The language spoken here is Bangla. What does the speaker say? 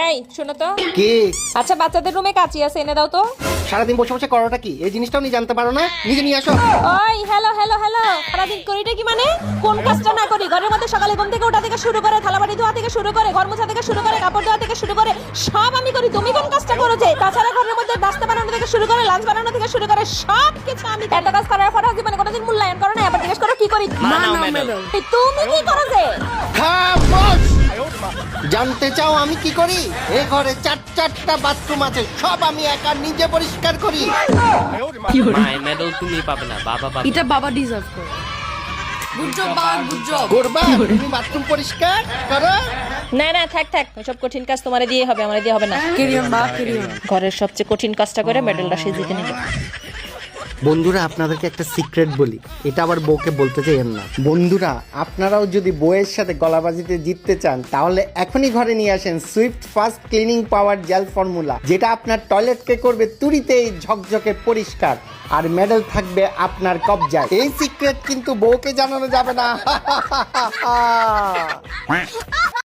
এই শোনো তো, কি আচ্ছা বাচ্চাদের রুমে কাঁচি আছে, এনে দাও তো। সারাদিন বসে বসে করোটা কি? এই জিনিসটাও নিয়ে জানতে পারো না? নিজে নিয়ে আসো। ওই হ্যালো হ্যালো হ্যালো, সারাদিন করিটা কি মানে? কোন কাজটা না করি? ঘরের মধ্যে সকালে ঘুম থেকে ওঠা থেকে শুরু করে, থালাবাড়ি ধোয়া থেকে শুরু করে, ঘর মোছা থেকে শুরু করে, কাপড় ধোয়া থেকে শুরু করে সব আমি করি। তুমি কোন কাজটা করো যে? তাছাড়া ঘরের মধ্যে নাস্তা বানানো থেকে শুরু করে, লাঞ্চ বানানো থেকে শুরু করে সব কিছু আমি। এত কাজ করার পর জীবনে কোনোদিন মূল্যায়ন করো না? এবার জিজ্ঞেস করো কি করি। তুমি কি করো যে? খামোশ! জানতে চাও আমি কি করি? এই ঘরে চারটা বাথরুম আছে, সব আমি একা নিজে পরিষ্কার করি। মাই মেডেল তুমি পাবে না, বাবা পাবে। এটা বাবা ডিজার্ভ করে। গুড জব বাবা, গুড জব। করবা তুমি বাথরুম পরিষ্কার করো? না না, থাক থাক, সব কঠিন কাজ তোমারে দিয়ে হবে, আমারে দিয়ে হবে না। ক্যারি অন বাবা, ক্যারি অন। ঘরের সবচেয়ে কঠিন কাজটা করে মেডেলটা সে জিতে নিবে। বন্ধুরা, আপনাদেরকে একটা সিক্রেট বলি, এটা আবার বউকে বলতে চাইেন না। বন্ধুরা, আপনারাও যদি বউয়ের সাথে গলাবাজিতে জিততে চান, তাহলে এখনই ঘরে নিয়ে আসেন সুইফট ফাস্ট ক্লিনিং পাওয়ার জেল ফর্মুলা, যেটা আপনার টয়লেটকে করবে তুড়িতেই ঝকঝকে পরিষ্কার, আর মেডেল থাকবে আপনার কবজায়। এই সিক্রেট কিন্তু বউকে জানানো যাবে না।